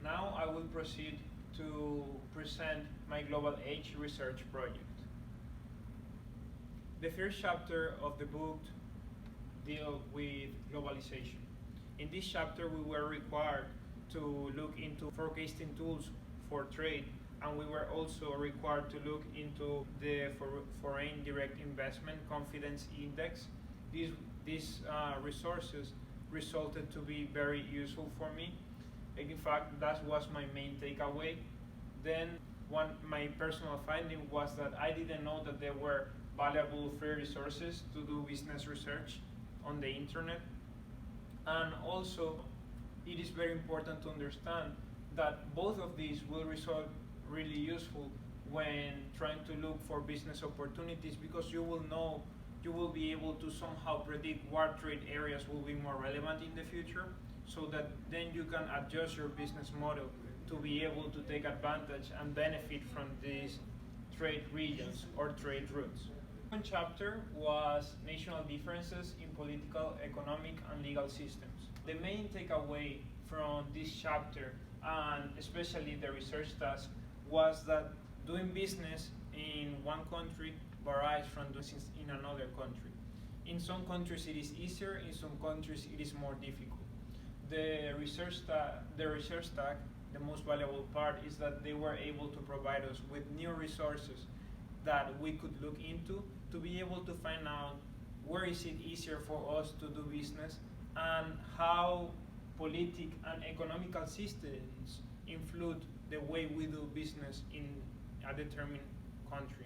Now I will proceed to present my Global Age research project. The first chapter of the book deals with globalization. In this chapter, we were required to look into forecasting tools for trade, and we were also required to look into the foreign direct investment confidence index. These resources resulted to be very useful for me. In fact, that was my main takeaway. Then my personal finding was that I didn't know that there were valuable free resources to do business research on the internet. And also, it is very important to understand that both of these will result really useful when trying to look for business opportunities, because you will be able to somehow predict what trade areas will be more relevant in the future, so that then you can adjust your business model to be able to take advantage and benefit from these trade regions or trade routes. One chapter was national differences in political, economic, and legal systems. The main takeaway from this chapter, and especially the research task, was that doing business in one country varies from doing business in another country. In some countries it is easier, in some countries it is more difficult. The research tag, the most valuable part is that they were able to provide us with new resources that we could look into to be able to find out where is it easier for us to do business and how political and economical systems influence the way we do business in a determined country.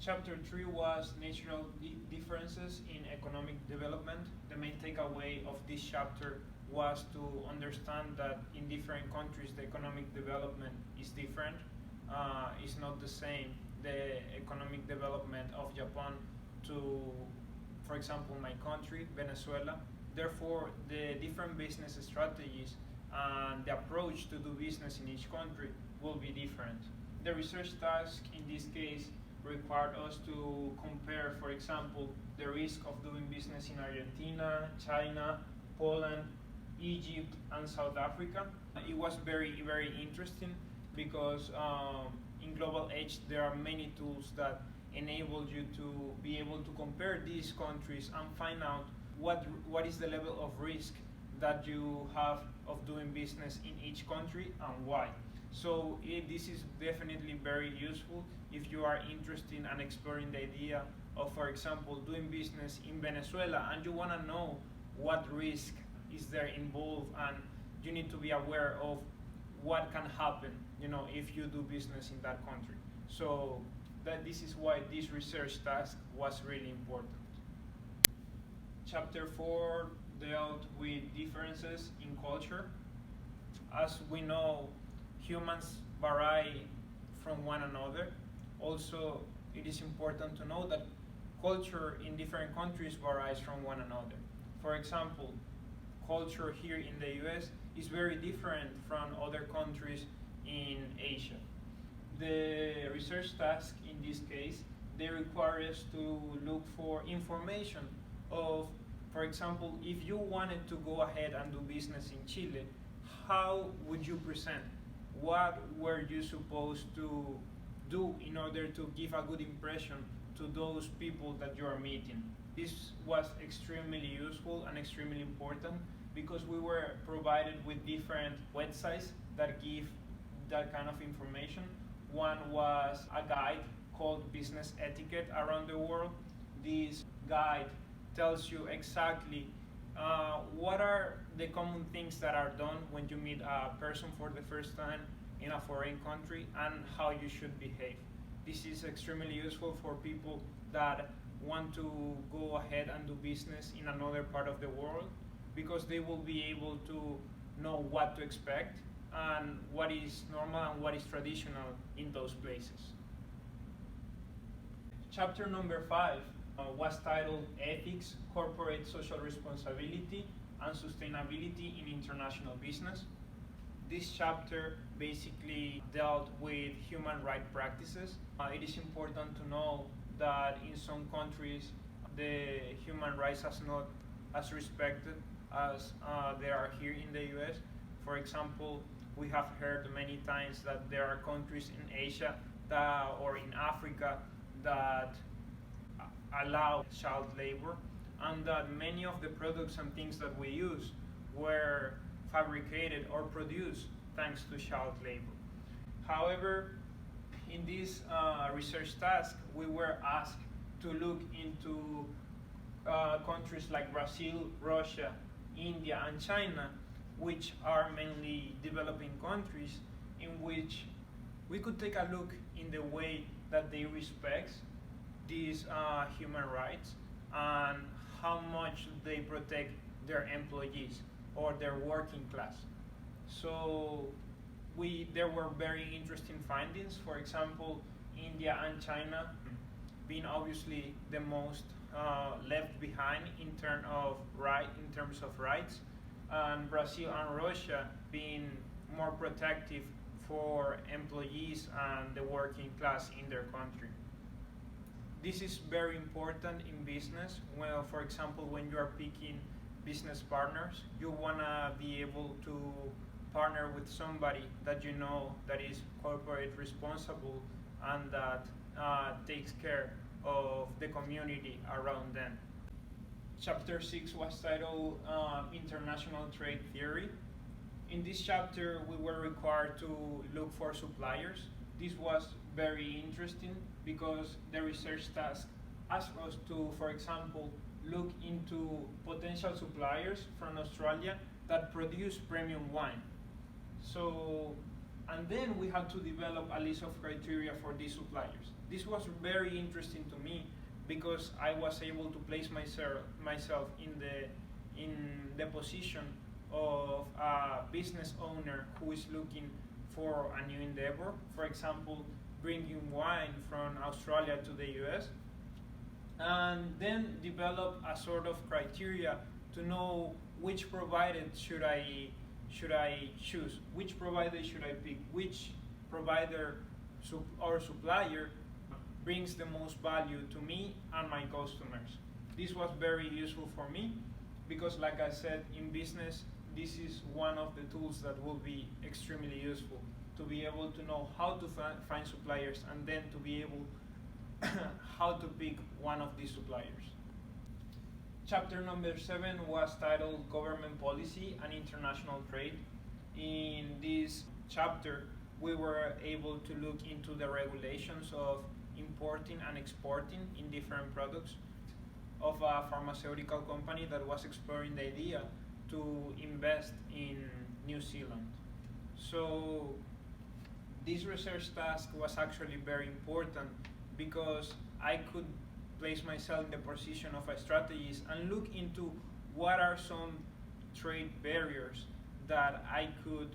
Chapter 3 was natural differences in economic development. The main takeaway of this chapter was to understand that in different countries the economic development is different. It's not the same, the economic development of Japan to, for example, my country, Venezuela. Therefore, the different business strategies and the approach to do business in each country will be different. The research task in this case required us to compare, for example, the risk of doing business in Argentina, China, Poland, Egypt, and South Africa. It was very, very interesting because in Global Age there are many tools that enable you to be able to compare these countries and find out what is the level of risk that you have of doing business in each country and why. So this is definitely very useful if you are interested in exploring the idea of, for example, doing business in Venezuela and you want to know what risk is there involved, and you need to be aware of what can happen, if you do business in that country. So this is why this research task was really important. Chapter 4 dealt with differences in culture. As we know, humans vary from one another. Also, it is important to know that culture in different countries varies from one another. For example, culture here in the US is very different from other countries in Asia. The research task in this case, they require us to look for information of, for example, if you wanted to go ahead and do business in Chile, how would you present? What were you supposed to do in order to give a good impression to those people that you are meeting? This was extremely useful and extremely important because we were provided with different websites that give that kind of information. One was a guide called Business Etiquette Around the World. This guide tells you exactly what are the common things that are done when you meet a person for the first time in a foreign country and how you should behave. This is extremely useful for people that want to go ahead and do business in another part of the world, because they will be able to know what to expect and what is normal and what is traditional in those places. Chapter number 5 was titled Ethics, Corporate Social Responsibility, and Sustainability in International Business. This chapter basically dealt with human rights practices. It is important to know that in some countries the human rights are not as respected as there are here in the US. For example, we have heard many times that there are countries in Asia or in Africa that allow child labor, and that many of the products and things that we use were fabricated or produced thanks to child labor. However, in this research task, we were asked to look into countries like Brazil, Russia, India, and China, which are mainly developing countries, in which we could take a look in the way that they respect these human rights and how much they protect their employees or their working class. So there were very interesting findings. For example, India and China being obviously the most left behind in terms of rights, and Brazil and Russia being more protective for employees and the working class in their country. This is very important in business. Well, for example, when you are picking business partners, you want to be able to partner with somebody that you know that is corporate responsible and that takes care of the community around them. Chapter 6 was titled International Trade Theory. In this chapter, we were required to look for suppliers. This was very interesting because the research task asked us to, for example, look into potential suppliers from Australia that produce premium wine. So, and then we had to develop a list of criteria for these suppliers. This was very interesting to me because I was able to place myself in the position of a business owner who is looking for a new endeavor. For example, bringing wine from Australia to the US, and then develop a sort of criteria to know which provider should I choose, which provider should I pick, which provider or supplier brings the most value to me and my customers. This was very useful for me because, like I said, in business, this is one of the tools that will be extremely useful to be able to know how to find suppliers and then to be able how to pick one of these suppliers. Chapter number 7 was titled Government Policy and International Trade. In this chapter, we were able to look into the regulations of importing and exporting in different products of a pharmaceutical company that was exploring the idea to invest in New Zealand. So this research task was actually very important because I could place myself in the position of a strategist and look into what are some trade barriers that I could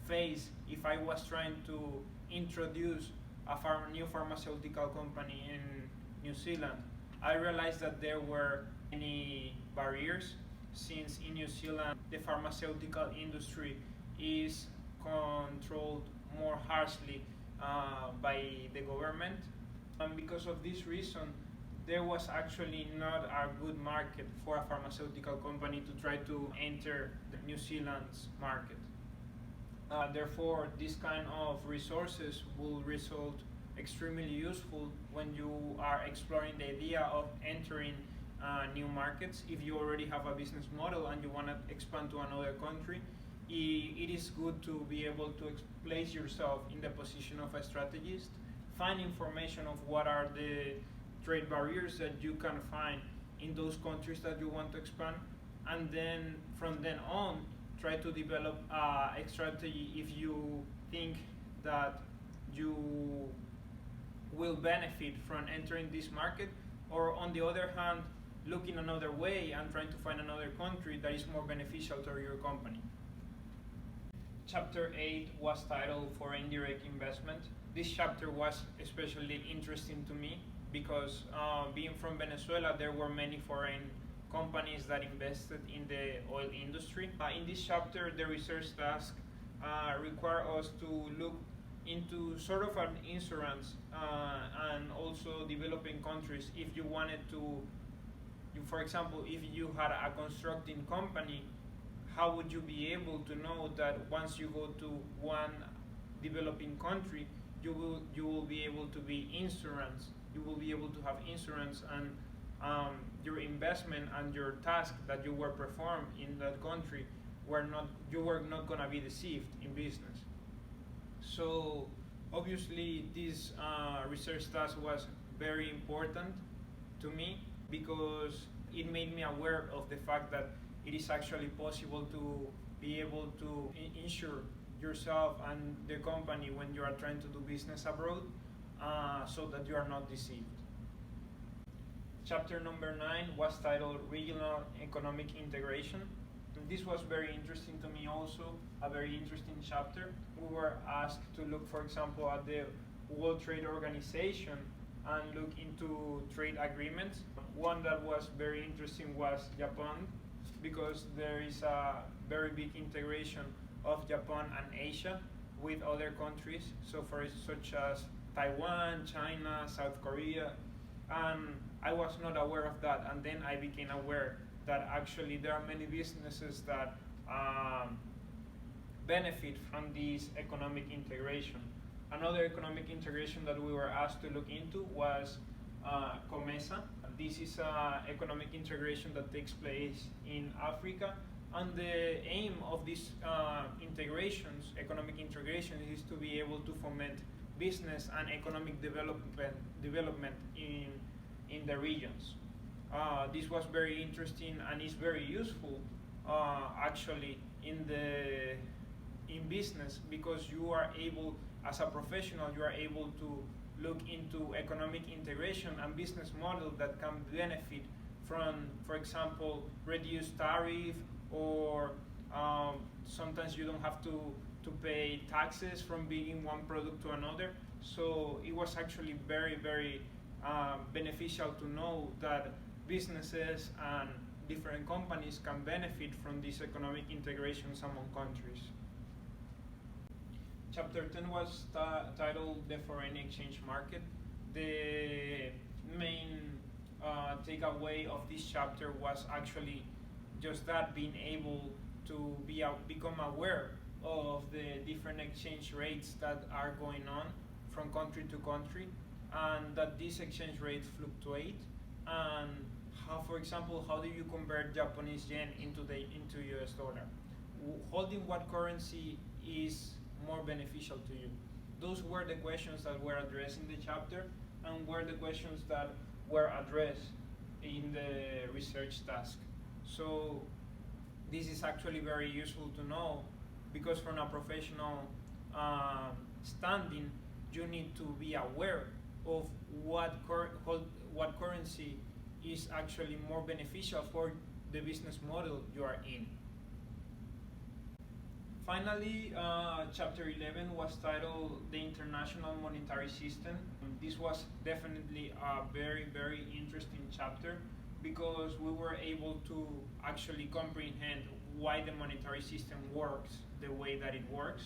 face if I was trying to introduce a new pharmaceutical company in New Zealand. I realized that there were many barriers since in New Zealand the pharmaceutical industry is controlled more harshly by the government. And because of this reason, there was actually not a good market for a pharmaceutical company to try to enter New Zealand's market. Therefore, this kind of resources will result extremely useful when you are exploring the idea of entering new markets. If you already have a business model and you want to expand to another country, it is good to be able to place yourself in the position of a strategist, find information of what are the trade barriers that you can find in those countries that you want to expand, and then from then on try to develop a strategy if you think that you will benefit from entering this market, or on the other hand looking another way and trying to find another country that is more beneficial to your company. Chapter 8 was titled Foreign Direct Investment. This chapter was especially interesting to me because being from Venezuela, there were many foreign companies that invested in the oil industry. In this chapter, the research task required us to look into sort of an insurance and also developing countries if you wanted to For example, if you had a constructing company, how would you be able to know that once you go to one developing country, you will be able to be insurance, you will be able to have insurance, and your investment and your task that you were performed in that country you were not gonna be deceived in business. So obviously this research task was very important to me because it made me aware of the fact that it is actually possible to be able to insure yourself and the company when you are trying to do business abroad, so that you are not deceived. Chapter number 9 was titled Regional Economic Integration. And this was very interesting to me also, a very interesting chapter. We were asked to look, for example, at the World Trade Organization and look into trade agreements. One that was very interesting was Japan, because there is a very big integration of Japan and Asia with other countries, such as Taiwan, China, South Korea, and I was not aware of that, and then I became aware that actually there are many businesses that benefit from this economic integration. Another economic integration that we were asked to look into was COMESA. This is an economic integration that takes place in Africa, and the aim of these economic integration, is to be able to foment business and economic development in the regions. This was very interesting and is very useful actually in business, because you are able, as a professional, you are able to look into economic integration and business model that can benefit from, for example, reduced tariff, or sometimes you don't have to pay taxes from bringing one product to another. So it was actually very, very beneficial to know that businesses and different companies can benefit from these economic integrations among countries. Chapter 10 was titled The Foreign Exchange Market. The main takeaway of this chapter was actually just that, being able to become aware of the different exchange rates that are going on from country to country, and that these exchange rates fluctuate, and how, for example, how do you convert Japanese yen into US dollar? Holding what currency is more beneficial to you? Those were the questions that were addressed in the chapter, and were the questions that were addressed in the research task. So this is actually very useful to know, because from a professional standing, you need to be aware of what currency is actually more beneficial for the business model you are in. Finally, chapter 11 was titled The International Monetary System. This was definitely a very, very interesting chapter, because we were able to actually comprehend why the monetary system works the way that it works.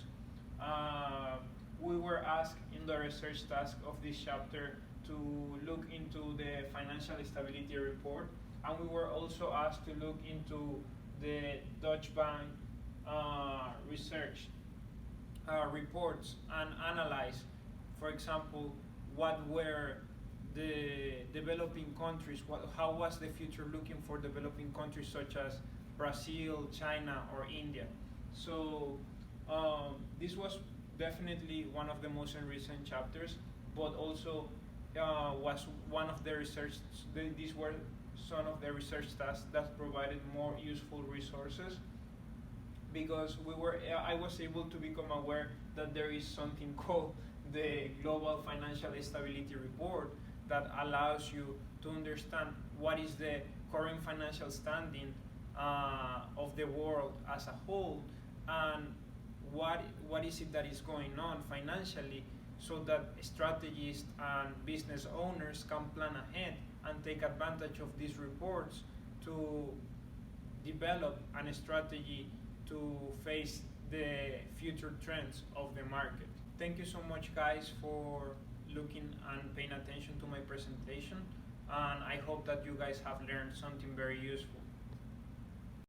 We were asked in the research task of this chapter to look into the financial stability report, and we were also asked to look into the Deutsche Bank research reports and analyze, for example, what were the developing countries, how was the future looking for developing countries such as Brazil, China, or India. So this was definitely one of the most recent chapters, but also was one of the research, these were some of the research tasks that provided more useful resources, because I was able to become aware that there is something called the Global Financial Stability Report that allows you to understand what is the current financial standing of the world as a whole, and what is it that is going on financially, so that strategists and business owners can plan ahead and take advantage of these reports to develop a strategy to face the future trends of the market. Thank you so much, guys, for looking and paying attention to my presentation. and I hope that you guys have learned something very useful.